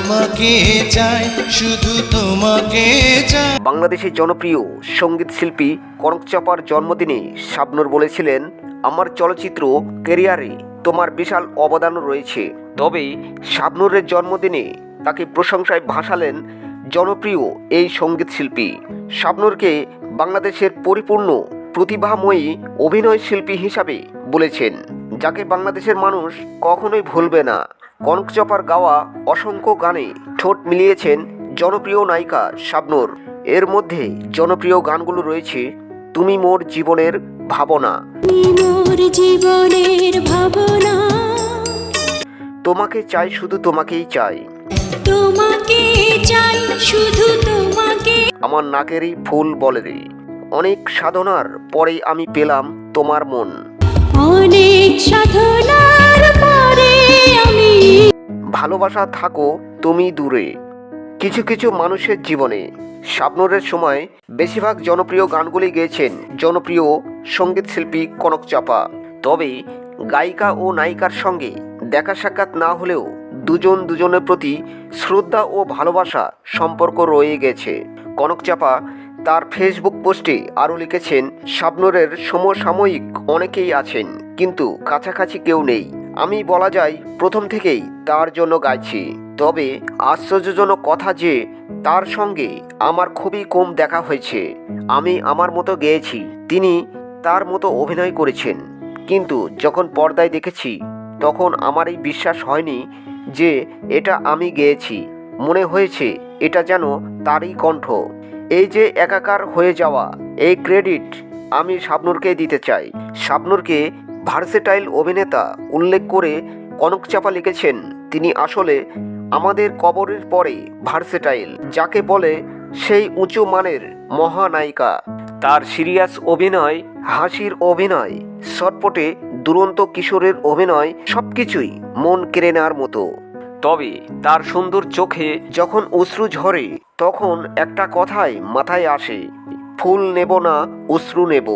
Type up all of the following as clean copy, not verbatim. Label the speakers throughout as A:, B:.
A: তোমাকে চাই, শুধু তোমাকে চাই।
B: বাংলাদেশের জনপ্রিয় সঙ্গীত শিল্পী কনক চাঁপার জন্মদিনে শাবনূর বলেছিলেন, আমার চলচ্চিত্র ক্যারিয়ারে তোমার বিশাল অবদান রয়েছে। তবে শাবনূরের জন্মদিনে তাকে প্রশংসায় ভাসালেন জনপ্রিয় এই সঙ্গীত শিল্পী। শাবনূরকে বাংলাদেশের পরিপূর্ণ প্রতিভাময়ী অভিনয় শিল্পী হিসাবে বলেছেন, যাকে বাংলাদেশের মানুষ কখনোই ভুলবে না। কনক চাঁপার গাওয়া অসংখ্য গানে ঠোঁট মিলিয়েছেন জনপ্রিয় নায়িকা শাবনূর। এর মধ্যে জনপ্রিয় গানগুলো রয়েছে তুমি মোর জীবনের ভাবনা, তোমাকে চাই শুধু তোমাকেই চাই, আমার নাকেরই ফুল বলে রে, অনেক সাধনার পরে আমি পেলাম তোমার মন,
C: অনেক সাধনার পরে আমি
B: ভালোবাসা থাকো তুমি দূরে। কিছু কিছু মানুষের জীবনে শাবনূরের সময় বেশিরভাগ জনপ্রিয় গানগুলি গেয়েছেন জনপ্রিয় সঙ্গীত শিল্পী কনক চাঁপা। তবে গায়িকা ও নায়িকার সঙ্গে দেখা সাক্ষাৎ না হলেও দুজন দুজনের প্রতি শ্রদ্ধা ও ভালোবাসা সম্পর্ক রয়ে গেছে। কনক চাঁপা তার ফেসবুক পোস্টে আরও লিখেছেন, শাবনূরের সমসাময়িক অনেকেই আছেন, কিন্তু কাছাকাছি কেউ নেই। আমি বলা যায় প্রথম থেকেই তার জন্য গাইছি। তবে আশ্চর্যজনক কথা যে তার সঙ্গে আমার খুবই কম দেখা হয়েছে। আমি আমার মতো গেয়েছি, তিনি তার মতো অভিনয় করেছেন, কিন্তু যখন পর্দায় দেখেছি তখন আমার এই বিশ্বাস হয়নি যে এটা আমি গেয়েছি। মনে হয়েছে এটা যেন তারই কণ্ঠ। এই যে একাকার হয়ে যাওয়া, এই ক্রেডিট আমি শাবনূরকে দিতে চাই। শাবনূরকে ভার্সেটাইল অভিনেতা উল্লেখ করে কনক চাঁপা লিখেছেন, তিনি আসলে আমাদের কবরের পরে ভার্সেটাইল, যাকে বলে সেই উঁচু মানের মহানায়িকা। তার সিরিয়াস অভিনয়, হাসির অভিনয়, শটপটে দুরন্ত কিশোরের অভিনয় সবকিছুই মন কেড়ে নেওয়ার মতো। তবে তার সুন্দর চোখে যখন অশ্রু ঝরে তখন একটা কথাই মাথায় আসে, ফুল নেব না অশ্রু নেব,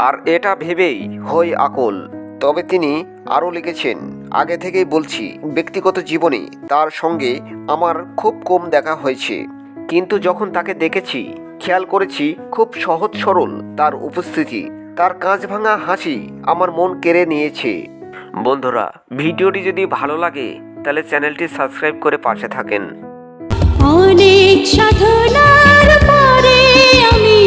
B: আর এটা ভেবেই হয় আকল। তবে তিনি আরও লিখেছেন, আগে থেকেই বলছি ব্যক্তিগত জীবনে তার সঙ্গে আমার খুব কম দেখা হয়েছে, কিন্তু যখন তাকে দেখেছি খেয়াল করেছি খুব সহজ সরল তার উপস্থিতি, তার কাঁচ ভাঙা হাসি আমার মন কেড়ে নিয়েছে। বন্ধুরা, ভিডিওটি যদি ভালো লাগে তাহলে চ্যানেলটি সাবস্ক্রাইব করে পাশে থাকেন।
C: অনেক সাধনার পরে আমি